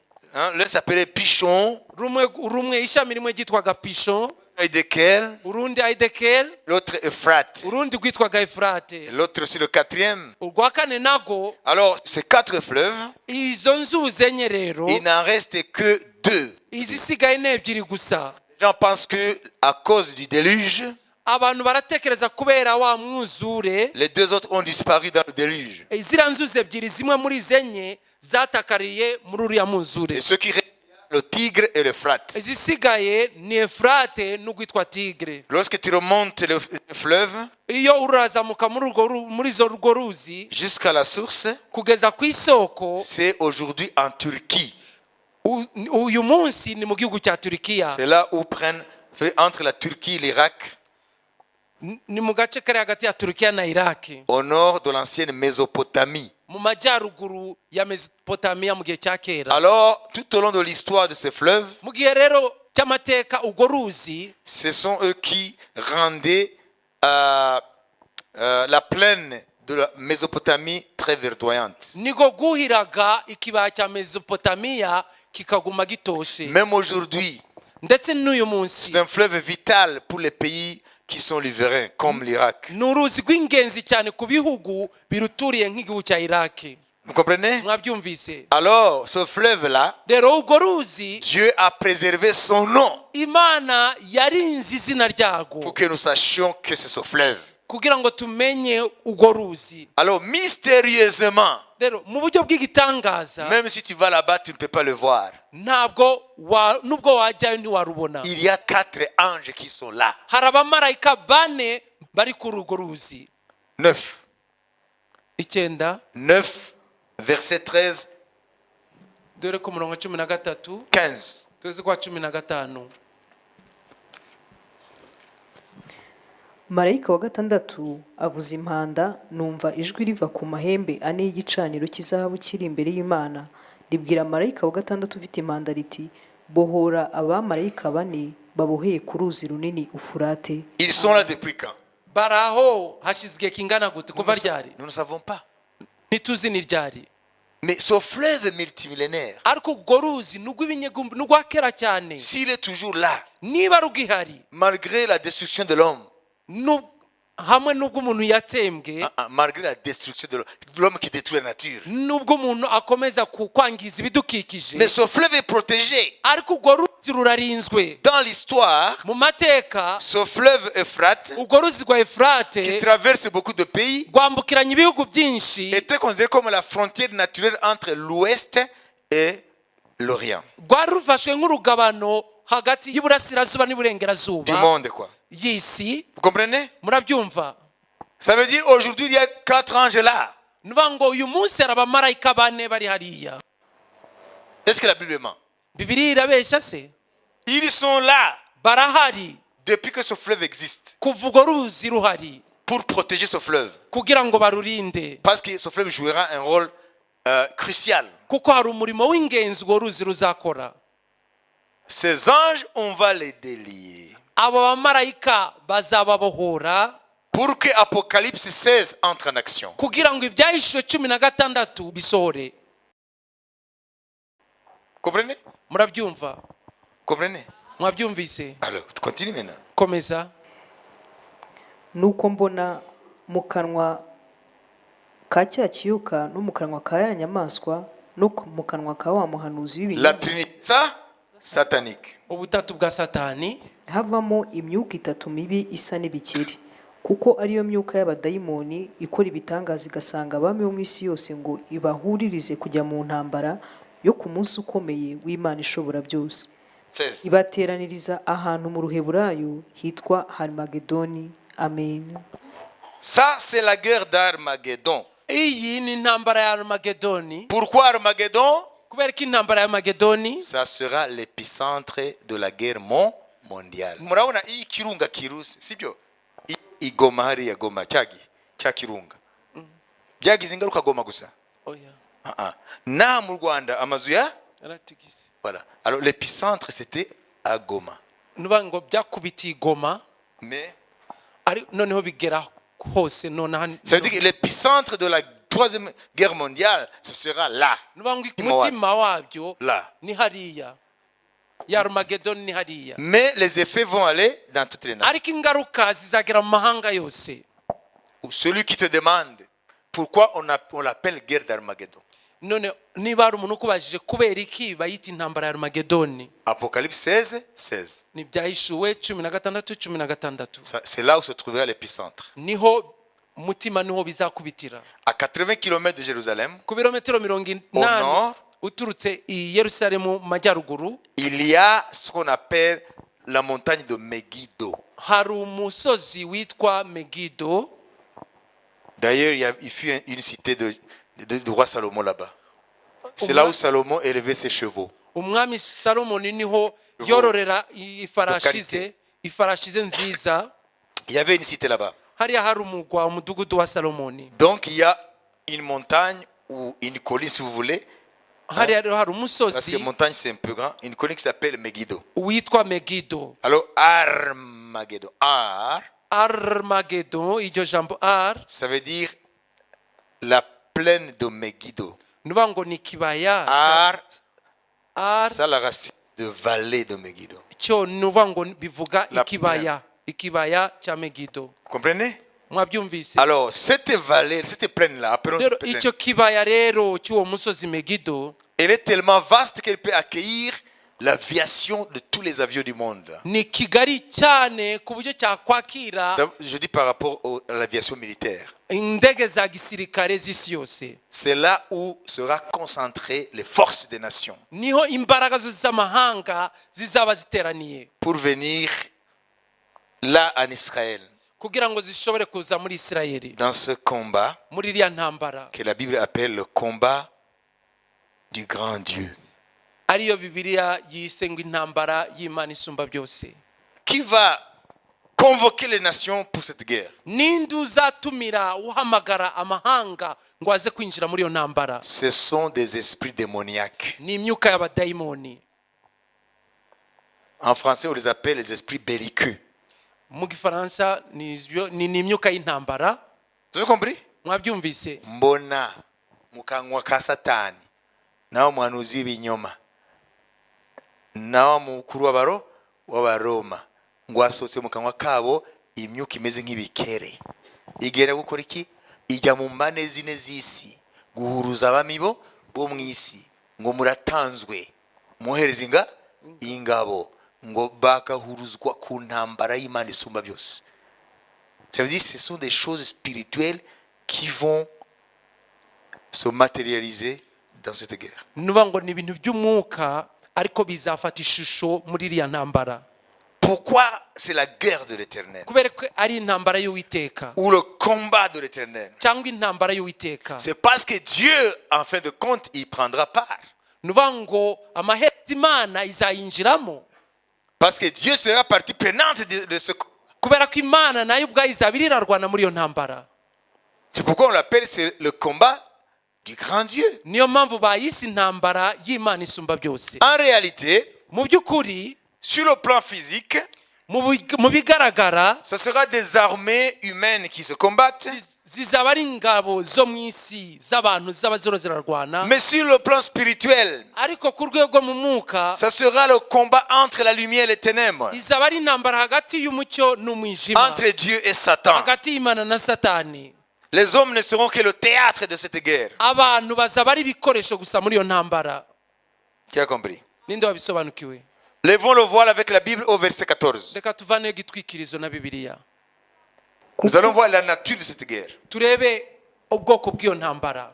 L'un s'appelait Pichon, rumwe ishami rimwe ryitwaga Pishon, Edekel, urundi Aidekel, l'autre Euphrate. urundi rwitwaga Et Efurate. l'autre aussi le 4e. Urwa kane nago, Alors, ces 4 fleuves, izo nzuzi enye rero il n'en reste que 2. izisigaye ni ebyiri gusa. Les gens pensent que à cause du déluge, Abantu baratekereza kubera wa mwuzure les 2 autres ont disparu dans le déluge. ziriya nzuzi ebyiri zimwe muri izi enye zatakariye muri uriya mwuzure. Et ceux qui restent, le Tigre et l'Euphrate. Izisigaye ni Efurate n'ugwitwa Tigre. Lorsque tu remontes le fleuve Iyo urazamuka muri urwo ruzi jusqu'à la source, kugeza ku isoko, c'est aujourd'hui en Turquie. uyu munsi ni mu gihugu cya Turikiya. C'est là où prennent, entre la Turquie et l'Irak, Ni mu gace kari hagati ya Turikiya na Iraki, au nord de l'ancienne Mésopotamie. mu majyaruguru ya Mesopotamiya mu gihe cya kera. Alors, tout au long de l'histoire de ce fleuve, Mu gihe rero cy'amateka urwo ruzi ce sont eux qui rendaient la plaine de la Mésopotamie très verdoyante. nigo guhiraga ikibaya cya Mesopotamiya kikaguma gitoshe. Même aujourd'hui, Ndetse n'uyu munsi c'est un fleuve vital pour les pays qui sont riverains, comme l'Irak. ni uruzi rw'ingenzi cyane ku bihugu biruturiye nk'igihugu cya Iraki. Vous comprenez? Mwabyumvise? Alors, ce fleuve-là, Rero urwo ruzi Dieu a préservé son nom Imana yarinze izina pour ryago que nous sachions que c'est ce fleuve. kugira ngo tumenye urwo ruzi. Alors, mystérieusement, Rero mu buryo bw'igitangaza, même si tu vas là-bas, tu ne peux pas le voir. nubwo wajyayo ntiwarubona. Il y a 4 anges qui sont là. Hari abamarayika 4 bari kuri urwo ruzi. 9. 9, verset 13, dore ko murongo 13 15. tuzi kwa 15. marayika wa gatandatu avuza impanda, numva ijwi riva ku mahembe ane y'igicaniro cy'izahabu kiri imbere y'Imana, ribwira marayika wa gatandatu ufite impanda riti, bohora abamarayika 4 baboheye ku ruzi runini Ufurate. Ils sont là depuis quand? Baraho hashize igihe kingana gute? Kuva ryari? Nous ne savons pas. Ntituzi ni ryari. Mais ce fleuve multimillénaire, Ariko urwo ruzi n'ugw'ibinyegumbi n'ugwakera cyane, s'il est toujours là, niba rugihari, malgré la destruction de l'homme, hamwe n'ubwo umuntu yatsembwe, malgré la destruction de l'homme qui détruit la nature, n'ubwo umuntu akomeza kwangiza ibidukikije, mais ce fleuve est protégé. ariko urwo ruzi rurarinzwe. Dans l'histoire, Mu mateka, ce fleuve Euphrate, urwo ruzi rwa qui Efurate traverse beaucoup de pays, rwambukiranya ibihugu byinshi, était considéré comme la frontière naturelle entre l'Ouest et l'Orient. rwari rufashwe nk'urugabano hagati y'iburasirazuba Du n'iburengerazuba monde, quoi. y'isi. Vous comprenez? Murabyumva? Ça veut dire aujourd'hui, il y a 4 anges là. Nuvuga ngo uyu munsi hari abamarayika 4 bari hariya. Est-ce que la Bible ment? Bibiliya irabeshya se? Ils sont là Barahari depuis que ce fleuve existe kuva urwo ruzi ruhari, pour protéger ce fleuve. kugira ngo barurinde, Parce que ce fleuve jouera un rôle crucial. kuko hari umurimo w'ingenzi urwo ruzi ruzakora. Ces anges, on va les délier Abo bamarayika bazababohora pour que Apocalypse 16 entre en action. kugira ngo ibyahishuwe 16 bisohore. Comprenez? Murabyumva? Comprenez? Mwabyumvise? Alors, continue maintenant. Komeza. Nuko mbona mu kanwa ka cya kiyoka no mu kanwa ka ya nyamaswa no mu kanwa ka wa muhanuzi La w'ibinyoma Trinité, ça, satanique. Ubutatu bwa Satani havamo imyuka 3 mibi isa n'ibikeri, kuko ariyo myuka y'abadayimoni ikora ibitangaza igasanga abami bo mu isi yose ngo ibahuririze kujya mu ntambara yo ku munsi ukomeye w'Imana ishobora byose. 16. Ibateraniriza ahantu mu Ruheburayo hitwa Harmagedoni. Amen. Ça, c'est la guerre d'Armageddon. iyi ni intambara ya Armagedoni. Pourquoi Armageddon? Kubera ko intambara ya Armagedoni Ça sera l'épicentre de la guerre mondiale. Murabona iyi kirunga kirusi, sibyo? Igoma hariya Goma cya kirunga. Byagize ingaruka Goma gusa. oya Na mu Rwanda amazu ya aratigise. voilà. Alors l'épicentre c'était à Goma. Nuvuga ngo byakubitiye Goma, Mais ari noneho bigera hose nonaha. ça veut dire que l'épicentre de la troisième guerre mondiale ce sera là. Nuvuga ngo umutima wabyo Là. ni hariya. Ya Armagedoni ni hariya. Mais les effets vont aller dans toutes les nations. Ariko ingaruka zizagera mu mahanga yose. Celui qui te demande pourquoi on l'appelle guerre d'Armageddon. None niba ari umuntu ukubajije kubera iki bayita intambara ya Armagedoni, Apocalypse 16. ni byahishuwe 16:16. C'est là où se trouvera l'épicentre. Niho umutima niho bizakubitira. À 80 km de Jérusalem, Ku birometero 80 nord, uturutse i Yerusalemu mu majyaruguru, il y a ce qu'on appelle la montagne de Megiddo. hari umusozi witwa Megido. D'ailleurs, il fut une cité du roi Salomon là-bas. C'est là où Salomon élevait ses chevaux. Umwami Salomoni niho yororera ifarashi ze nziza. Il y avait une cité là-bas. Hariya hari umugwa umudugudu wa Salomoni. Donc il y a une montagne ou une colline si vous voulez. Hariya rero hari Parce que umusozi montagne c'est un peu grand. Une colline qui s'appelle Megiddo. witwa Megido. Alors Armageddon. Armageddon, iryo jambo Ça veut dire la plaine de Megiddo. nuvuga ngo ni kibaya. Ça la racine de vallée de Megiddo. Cyo nuvuga ngo bivuga La ikibaya cya Megido. Comprenez? Mwabyumvise? Alors cette vallée, cette plaine là, Rero icyo kibaya rero cy'uwo musozi Megido elle est tellement vaste qu'elle peut accueillir l'aviation de tous les avions du monde. ni kigari cyane ku buryo cyakwakira Je dis par rapport à l'aviation militaire. indege za gisirikare z'isi yose. C'est là où sera concentrées les forces des nations Niho imbaraga z'amahanga zizaba ziteraniye pour venir là en Israël, kugira ngo zishobore kuza muri Isirayeli dans ce combat muri iriya ntambara que la Bible appelle le combat du grand Dieu. ariyo Bibiliya yise ngo intambara y'Imana isumba byose. Qui va convoquer les nations pour cette guerre? Ninde uzatumira uhamagara amahanga ngo aze kwinjira muri iyo ntambara? Ce sont des esprits démoniaques. Ni imyuka y'abadayimoni. En français, on les appelle les esprits belliqueux. Mu Gifaransa ni imyuka y'intambara. Vous avez compris? Mwabyumvise? Mbona mukanwa ka Satani nawo muhanuzi w'ibinyoma nawo mukuru w'abaroma ngo asotse mu kanwa kabo imyuka imeze nk'ibikere igera gukora iki? Ijya mu mbane zine z'isi guhuruza abami bo mu isi ngo muratanzwe muhereza ingabo ngo bakahuruzwa ku ntambara y'Imana isumba byose. Ça veut dire que ce sont des choses spirituelles qui vont se matérialiser dans cette guerre. Nuba ngo ni ibintu by'umwuka ariko bizafata ishusho muri iriya ntambara. Pourquoi c'est la guerre de l'Éternel? Kubera ko ari intambara y'Uwiteka Ou le combat de l'Éternel? cyangwa intambara y'Uwiteka. C'est parce que Dieu, en fin de compte, il prendra part. Nuba ngo amaherezo Imana izayinjiramo. Parce que Dieu sera partie prenante de ce combat. Kubera ko Imana nayo ubwayo izaba irarwana muri iyo ntambara. C'est pourquoi on l'appelle le combat du grand Dieu. Niyo mpamvu bayise intambara y'Imana isumba byose. En réalité, Mu by'ukuri sur le plan physique, mu bigaragara ce sera des armées humaines qui se combattent. zizaba ari ingabo zo mu isi z'abantu zaba ziro zirarwana. Mais sur le plan spirituel, Ariko ku rwego mu mwuka ce sera le combat entre la lumière et les ténèbres, izaba ari intambara hagati y'umucyo n'umwijima, entre Dieu et Satan. hagati y'Imana na Satani. Les hommes ne seront que le théâtre de cette guerre. Abantu bazaba ari ibikoresho gusa muri iyo ntambara. Qui a compris? Ninde wabisobanukiwe? Levons le voile avec la Bible au verset 14. Reka tuvane igitwikirizo na Bibiliya Nous allons voir la nature de cette guerre. turebe ubwoko bw'iyo ntambara.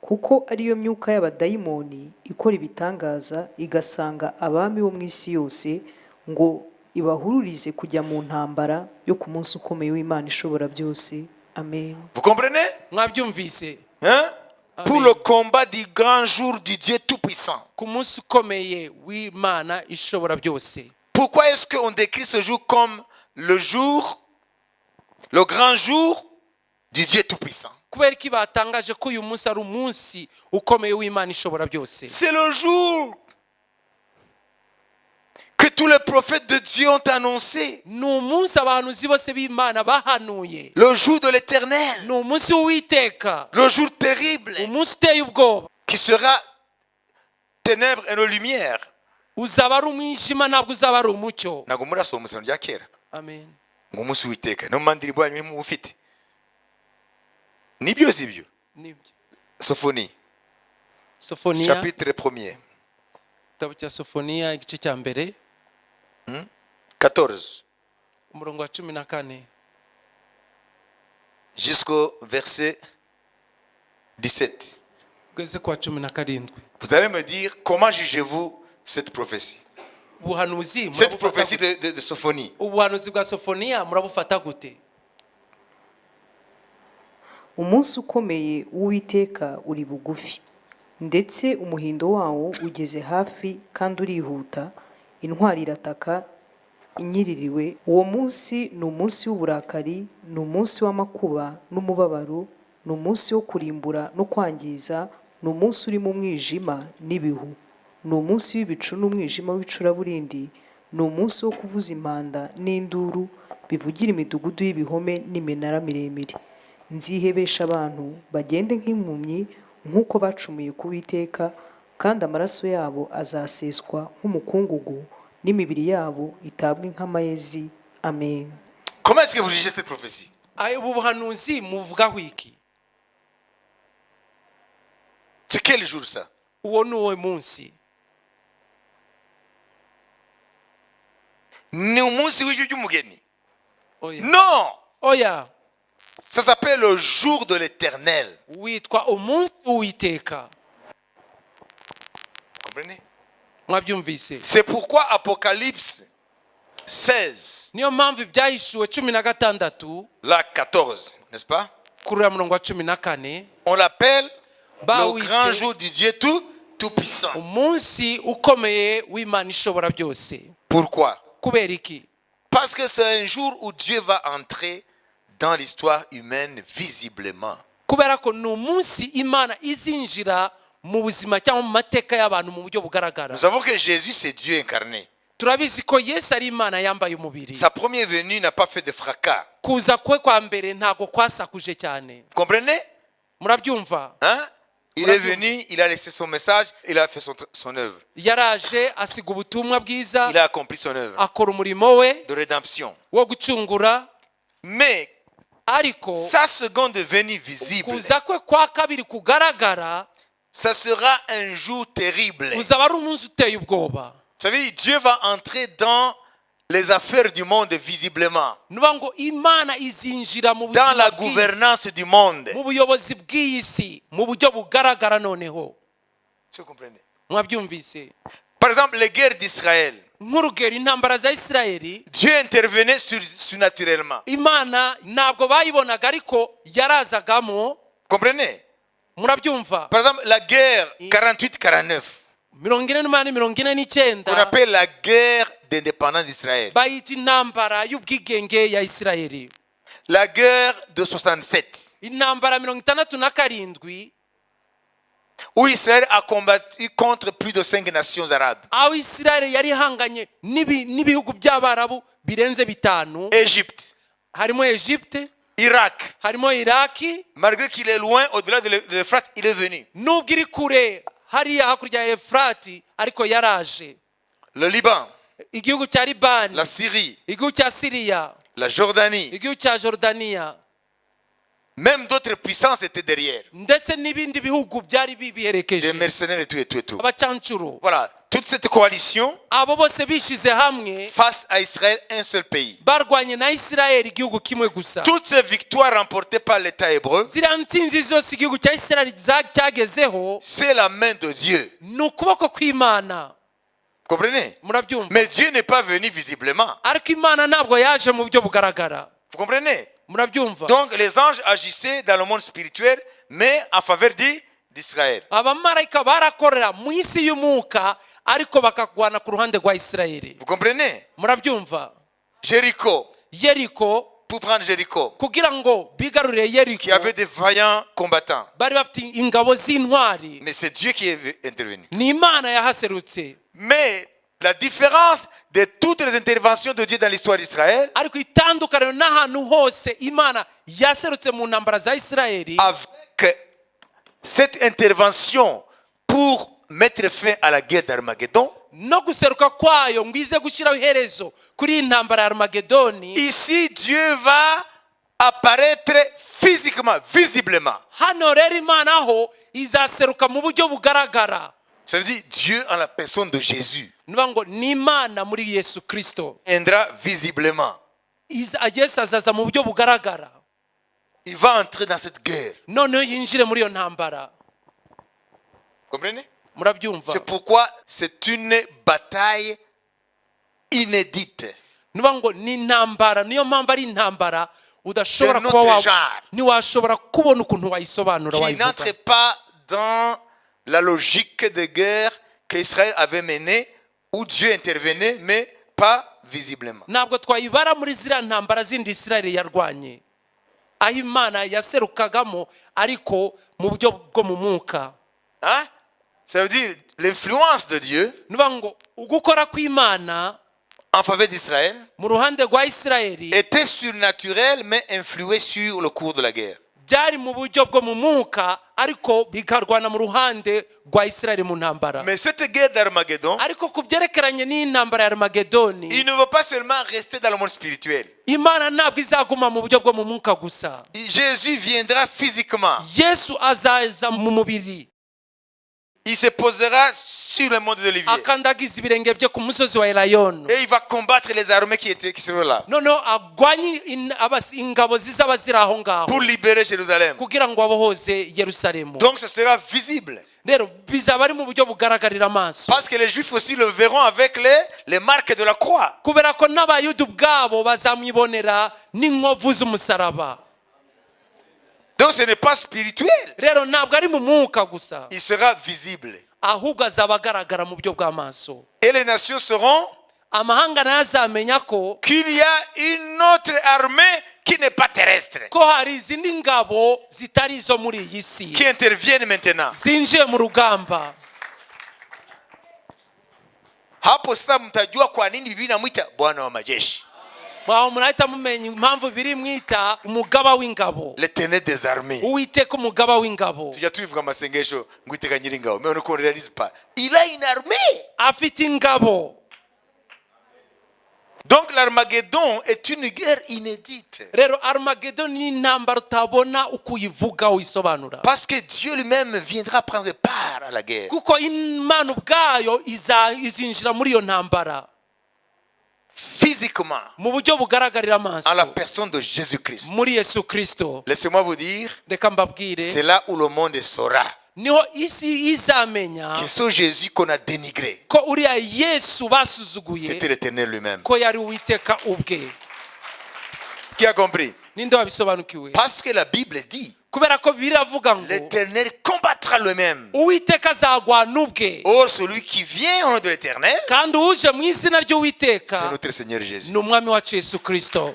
kuko ariyo myuka y'abadayimoni ikora ibitangaza igasanga abami bo mu isi yose ngo ibahururize kujya mu ntambara yo ku munsi ukomeye w'Imana ishobora byose. Amen. Vous comprenez? Mwabyumvise? Hein? Amen. Pour le combat du grand jour du Dieu Tout-Puissant. Ku munsi ukomeye w'Imana ishobora byose. Pourquoi est-ce qu'on décrit ce jour comme le jour, le grand jour du Dieu Tout-Puissant? Kubera ko batangaje ko uyu munsi ari umunsi ukomeye w'Imana ishobora byose. C'est le jour que tous les prophètes de Dieu ont annoncé. Ni umunsi abahanuzi bose b'Imana bahanuye. Le jour de l'Éternel. Ni umunsi w'Uwiteka. Le jour terrible Umunsi uteye ubwoba. qui sera ténèbres et nos lumières. Uzaba ari umwijima ntabwo uzaba ari umucyo. Ntabwo murasoma mu isano rya kera Amen. ngo umunsi w'Uwiteka no mu mandirimbo yanyu mufite nibyo sibyo. Nibyo. Sophonie Sofoniya, chapitre 1er igitabo cya Sofoniya igice cya mbere 14 umurongo wa 14 jusqu'au verset 17. ugeze ku wa 17. Vous allez me dire comment jugez-vous cette prophétie? Ubuhanuzi Cette murabufata prophétie gute? de Sophonie. Ubuhanuzi bwa Sofoniya murabufata gute? Umunsi ukomeye w'Uwiteka uri bugufi, ndetse umuhindo wawo ugeze hafi kandi urihuta, intwari irataka inyiririwe. Uwo munsi ni umunsi w'uburakari, ni umunsi w'amakuba n'umubabaro, ni umunsi wo kurimbura no kwangiza, ni umunsi urimo umwijima n'ibihu, ni umunsi w'ibicu n'umwijima w'icuraburindi, ni umunsi wo kuvuza impanda n'induru bivugira imidugudu y'ibihome n'iminara miremire. Nzihebesha abantu bagende nk'impumyi nk'uko bacumuye ku Uwiteka, kandi amaraso yabo azaseswa nk'umukungugu n'imibiri yabo itabwe nk'amayezi. Amen. Comment est-ce que vous jugez cette prophétie? Ubu buhanuzi muvugaho iki? C'est quel jour ça? Uwo ni uwo munsi. ni umunsi w'ijwi ry'umugeni. oya Non, oya ça s'appelle le jour de l'Éternel. witwa umunsi w'uwiteka. Comprenez? Mwabyumvise? C'est pourquoi Apocalypse 16, Niyo mpamvu ibyahishuwe 16 la 14, n'est-ce pas? kuri uriya murongo wa 14 On l'appelle le bawise grand jour du Dieu tout-puissant. umunsi ukomeye w'Imana ishobora byose. Pourquoi? Kubera iki? Parce que c'est un jour où Dieu va entrer dans l'histoire humaine visiblement. Kubera ko ni umunsi Imana izinjira mu buzima cyangwa mu mateka y'abantu mu buryo bugaragara. Nous savons que Jésus, c'est Dieu incarné. Turabizi ko Yesu ari Imana yambaye umubiri. Sa première venue n'a pas fait de fracas. Kuza kwe kwa mbere ntago kwasakuje cyane. Vous comprenez? Murabyumva? Hein? Il est venu, il a laissé son message, il a fait son œuvre. Yaraje asiga ubutumwa bwiza, Il a accompli son œuvre akora umurimo we de rédemption. wo gucungura. Mais Ariko sa seconde venue visible, kuza kwe kwa kabiri kugaragara ça sera un jour terrible. uzaba ari umunsi uteye ubwoba. Vous savez, Dieu va entrer dans les affaires du monde visiblement, Nuba ngo Imana izinjira mu dans la buzima bw'isi, gouvernance du monde. mu buyobozi bw'iyi si mu buryo bugaragara noneho. Vous comprenez? Mwabyumvise? Par exemple, les guerres d'Israël, Nk'urugero intambara za Isirayeli, Dieu intervenait surnaturellement. Imana ntabwo bayibonaga ariko yarazagamo. Comprenez? Murabyumva? Par exemple, la guerre 48-49, 48-49 qu'on appelle la guerre d'indépendance d'Israël. bayita intambara y'ubwigenge ya Isirayeli. La guerre de 67, Intambara 67 où Israël a combattu contre plus de 5 nations arabes. aho Isirayeli yari ihanganye n'ibihugu by'Abarabu birenze 5. Égypte, Harimo Egypte, Irak. harimo Iraki. Malgré qu'il est loin, au-delà de l'Euphrate, il est venu. Nubwo iri kure hariya hakurya ya Efurati ariko yaraje. Le Liban, Igihugu cya Libani, la Syrie, igihugu cya Siriya, la Jordanie, igihugu cya Jordania, même d'autres puissances étaient derrière. ndetse n'ibindi bihugu byari Des bibiherekeje, mercenaires et tout et tout et tout. abacancuro. Voilà, toute cette coalition Abo bose bishize hamwe face à Israël, un seul pays. barwanye na Isirayeli igihugu kimwe gusa. Toutes ces victoires remportées par l'État hébreu, Ziriya ntsinzi zose igihugu cya Isirayeli cyagezeho c'est la main de Dieu. ni ukuboko kw'Imana. Comprenez? Murabyumva? Mais Dieu n'est pas venu visiblement. Ariko Imana ntabwo yaje mu buryo bugaragara. Vous comprenez? Murabyumva? Donc les anges agissaient dans le monde spirituel, mais en faveur d'Israël. Abamarayika barakorera mu isi y'umwuka ariko bakagwana ku ruhande rwa Isirayeli. Vous comprenez? Murabyumva? Jéricho, Yeriko, pour prendre Jéricho, kugira ngo bigarurire Yeriko qui avait des vaillants combattants. bari bafite ingabo z'intwari. Mais c'est Dieu qui est intervenu. Ni Imana yahaserutse. Mais la différence de toutes les interventions de Dieu dans l'histoire d'Israël, Ariko itandukaniro n'ahantu hose Imana yaserutse mu ntambara za Isirayeli, avec cette intervention pour mettre fin à la guerre d'Armageddon, no guseruka kwayo ngo ize gushyiraho iherezo kuri iyi ntambara ya Armagedoni, ici Dieu va apparaître physiquement, visiblement. hano rero Imana ho izaseruka mu buryo bugaragara. Ça veut dire Dieu en la personne de Jésus Niba ngo ni Imana muri Yesu Kristo. viendra visiblement. Yesu azaza mu buryo bugaragara. Il va entrer dans cette guerre. Noneho yinjire muri iyo ntambara. Comprenez? Murabyumva? C'est pourquoi c'est une bataille inédite. Niba ngo ni intambara, niyo mpamvu ari intambara udashobora De kuba notre wa genre. ntiwashobora kubona ukuntu wayisobanura Qui wayivuga. n'entre pas dans la logique de guerre qu'Israël avait menée, où Dieu intervenait, mais pas visiblement. Ntabwo twayibara muri ziriya ntambara zindi Isirayeli yarwanye, aho Imana yaserukagamo ariko mu buryo bwo mu mwuka. Hein? Ça veut dire l'influence de Dieu Niba ngo ugukora kw'Imana en faveur d'Israël mu ruhande rwa Isirayeli était surnaturelle, mais influait sur le cours de la guerre. byari mu buryo bwo mu mwuka ariko bikarwana mu ruhande rwa Isirayeli mu ntambara. Mais cette guerre d'Armageddon, Ariko ku byerekeranye n'iyi ntambara ya Armagedoni, il ne veut pas seulement rester dans le monde spirituel. Imana ntabwo izaguma mu buryo bwo mu mwuka gusa. Jésus viendra physiquement. Yesu azaza mu mubiri. il se posera sur le mont des Oliviers. akandagiza ibirenge bye ku musozi wa elayono Et il va combattre les armées qui seront là. noneho agwanye ingabo zizaba ziri aho ngaho Pour libérer Jérusalem. kugira ngo abohoze yerusalemu Donc ce sera visible. rero bizaba ari mu buryo bugaragarira amaso Parce que les Juifs aussi le verront avec les marques de la croix. kubera ko n'abayuda ubwabo bazamwibonera n'inkovu z'umusaraba. Donc ce n'est pas spirituel. rero ntabwo ari mu mwuka gusa Il sera visible. ahubwo azaba agaragara mu buryo bw'amaso. Et les nations sauront amahanga nayo azamenya ko qu'il y a une autre armée qui n'est pas terrestre, ko hari izindi ngabo zitari izo muri iyi si qui interviennent maintenant. zinjiye mu rugamba. Hapo sasa mtajua kwa nini Biblia inamwita Bwana wa majeshi. mwaho murahita mumenya impamvu biri mwita umugaba w'ingabo, L'Éternel des armées. uwiteka umugaba w'ingabo. Tujya tubivuga amasengesho ngo Uwiteka nyiringabo. Mais on ne réalise pas. Il a une armée. afite ingabo. Donc l'Armageddon est une guerre inédite. rero armageddon ni intambara utabona uko uyivuga uyisobanura, Parce que Dieu lui-même viendra prendre part à la guerre. kuko imana ubwayo izinjira muri iyo ntambara Physiquement, mu buryo bugaragarira amaso en la personne de Jésus-Christ. muri Yesu Kristo. Laissez-moi vous dire, reka mbabwire, c'est là où le monde saura niho isi izamenya que ce Jésus qu'on a dénigré, ko uriya Yesu basuzuguye c'était l'Éternel lui-même. ko yari uwiteka ubwe. Qui a compris? ninde wabisobanukiwe? Parce que la Bible dit, kubera ko biravuga ngo l'Éternel combattra lui-même. uwiteka azagwana ubwe, Or, celui qui vient au nom de l'Éternel, kandi uje mu izina c'est ry'uwiteka notre Seigneur Jésus. ni umwami wacu Yesu Kristo.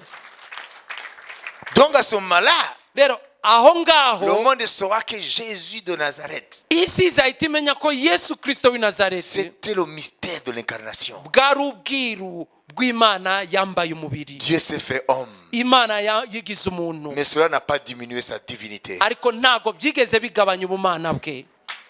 Donc à ce moment-là, rero aho le ngaho monde saura que Jésus de Nazareth, isi izahita imenya ko Yesu Kristo w'i Nazareti c'était le mystère de l'incarnation. bwari ubwiru bw'Imana yambaye umubiri. Dieu s'est fait homme. Imana yigize umuntu, Mais cela n'a pas diminué sa divinité. ariko ntago byigeze bigabanya ubumana bwe.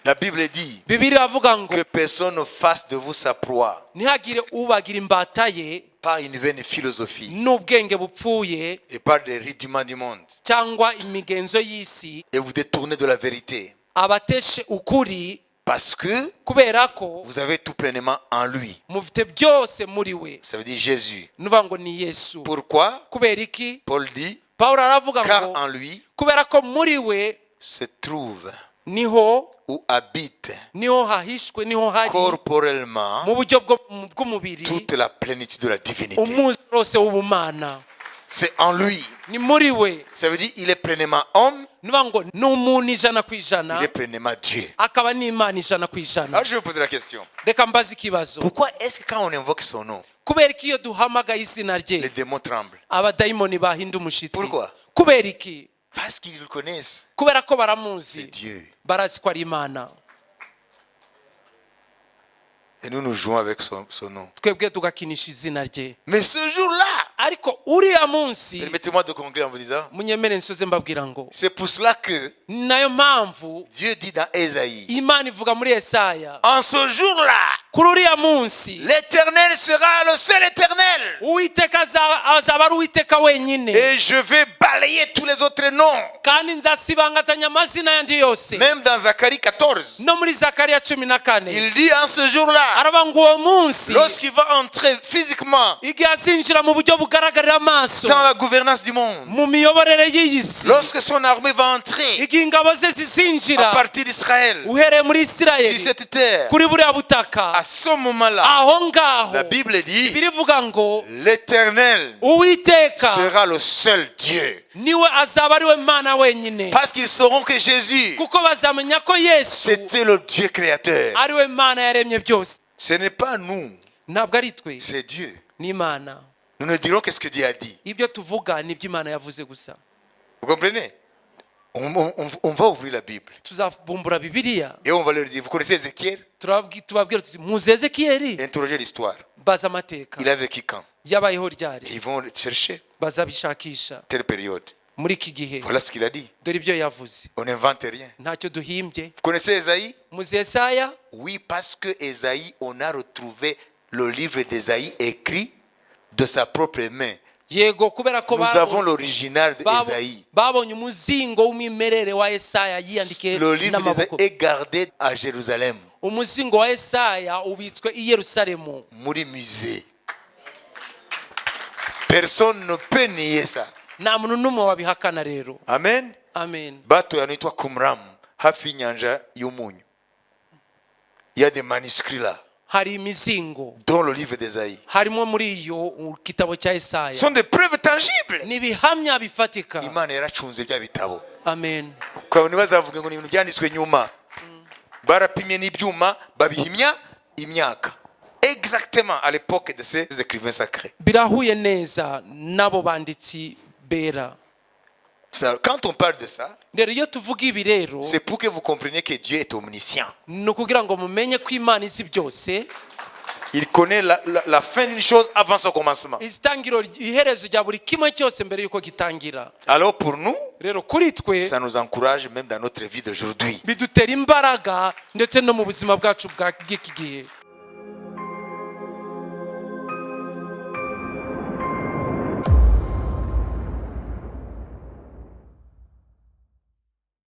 La Bible dit Bibiliya avuga ngo que personne ne fasse de vous sa proie ntihagire ubagira imbata ye par une vaine philosophie n'ubwenge bupfuye et par des rudiments du monde cyangwa imigenzo y'isi, et vous détournez de la vérité. abateshe ukuri, Parce que kubera ko vous avez tout pleinement en lui. mufite byose muri we. Ça veut dire Jésus. nuvuga ngo ni Yesu. Pourquoi? kubera iki? Paul dit, Pawulo aravuga car ngo en lui kubera ko muri we se trouve niho ou habite hahishwe, niho hari corporellement mu buryo bw'umubiri toute la plénitude de la divinité. umwuzure wose w'ubumana. C'est en lui. ni muri we. Ça veut dire il est pleinement homme, nuvuga ngo ni umuntu ijana ku il ijana, est pleinement Dieu. akaba n'Imana ijana ku ijana. Alors je vais vous poser la question. reka mbaze ikibazo, Pourquoi est-ce que quand on invoque son nom, kubera ko iyo duhamagaye izina les rye démons tremblent? abadayimoni bahinda umushyitsi? Pourquoi? kubera iki? Parce qu'ils le connaissent. kubera ko C'est baramuzi, Dieu. barazi ko ari Imana. Et nous nous jouons avec son nom. twebwe tugakinisha izina rye. Mais ce jour-là, ariko uriya munsi, permettez-moi de conclure en vous disant, munyemere nsoze mbabwira ngo c'est pour cela que ni nayo mpamvu Dieu dit dans Ésaïe, Imana ivuga muri Yesaya, en ce jour-là, kuri uriya munsi l'Éternel sera le seul éternel. uwiteka azaba ari uwiteka wenyine, Et je vais balayer tous les autres noms. kandi nzasibangatanya amazina yandi yose. Même dans Zacharie 14, no muri Zakariya 14 il dit en ce jour-là, aravuga ngo uwo munsi lorsqu'il va entrer physiquement igihe azinjira mu buryo bugaragarira amaso dans la gouvernance du monde, mu miyoborere y'iyi si, lorsque son armée va entrer igihe ingabo ze à zizinjira partir d'Israël uhereye muri sur Isirayeli cette terre, kuri buriya butaka, à ce moment-là, aho ngaho la Bible dit, birivuga ngo l'Éternel uwiteka sera le seul Dieu. niwe azaba ari we Mana wenyine, Parce qu'ils sauront que Jésus, kuko bazamenya ko Yesu c'était le Dieu créateur. ari we Mana yaremye byose. Ce n'est pas nous, ntabwo ari twe, c'est Dieu. ni Imana. Nous ne dirons qu'est-ce que Dieu a dit. ibyo tuvuga ni ibyo Imana yavuze gusa. Vous comprenez? On va ouvrir la Bible tuzabumbura Bibiliya, et on va leur dire, vous connaissez Ézéchiel? tubabwira tuti muzi Ezekiyeli, Interrogez l'histoire. baza amateka Il a vécu quand? yabayeho Et ryari, ils vont le chercher. bazabishakisha Telle période. muri iki gihe. Voilà ce qu'il a dit. dore ibyo yavuze, On n'invente rien. ntacyo duhimbye. Vous connaissez Ésaïe? muzi Yesaya? Oui, parce que Ésaïe, on a retrouvé le livre d'Ésaïe écrit de sa propre main. yego, kubera ko Nous avons l'original d'Ésaïe. babonye umuzingo w'umwimerere wa Yesaya yiyandikiye Le livre d'Ésaïe n'amaboko. est gardé à Jérusalem. umuzingo wa Yesaya ubitswe i Yerusalemu muri musée. Personne ne peut nier ça. nta muntu n'umwe wabihakana rero. Amen. Amen. Bato yanaitwa Qumram, hafi y'inyanja y'umunyu. Il y a des manuscrits là hari imizingo dans le livre d'Ésaïe. harimo muri iyo kitabo cya Ce Yesaya sont des preuves tangibles. n'ibihamya bifatika. Imana yaracunze bya bitabo. Amen. Kwa ntibazavuge ngo ni ibintu byanditswe nyuma. Barapimye n'ibyuma babihimya imyaka. Exactement à l'époque de ces écrivains sacrés. birahuye neza nabo banditsi bera. Quand on parle de ça, rero iyo tuvuga ibi rero c'est pour que vous compreniez que Dieu est omniscient. ni ukugira ngo mumenye ko Imana izi byose. Il connaît la fin d'une chose avant son commencement. izitangiro iherezo rya buri kimwe cyose mbere yuko gitangira. Alors pour nous, rero kuri twe ça nous encourage même dans notre vie d'aujourd'hui. bidutera imbaraga ndetse no mu buzima bwacu bwa bw'iki gihe.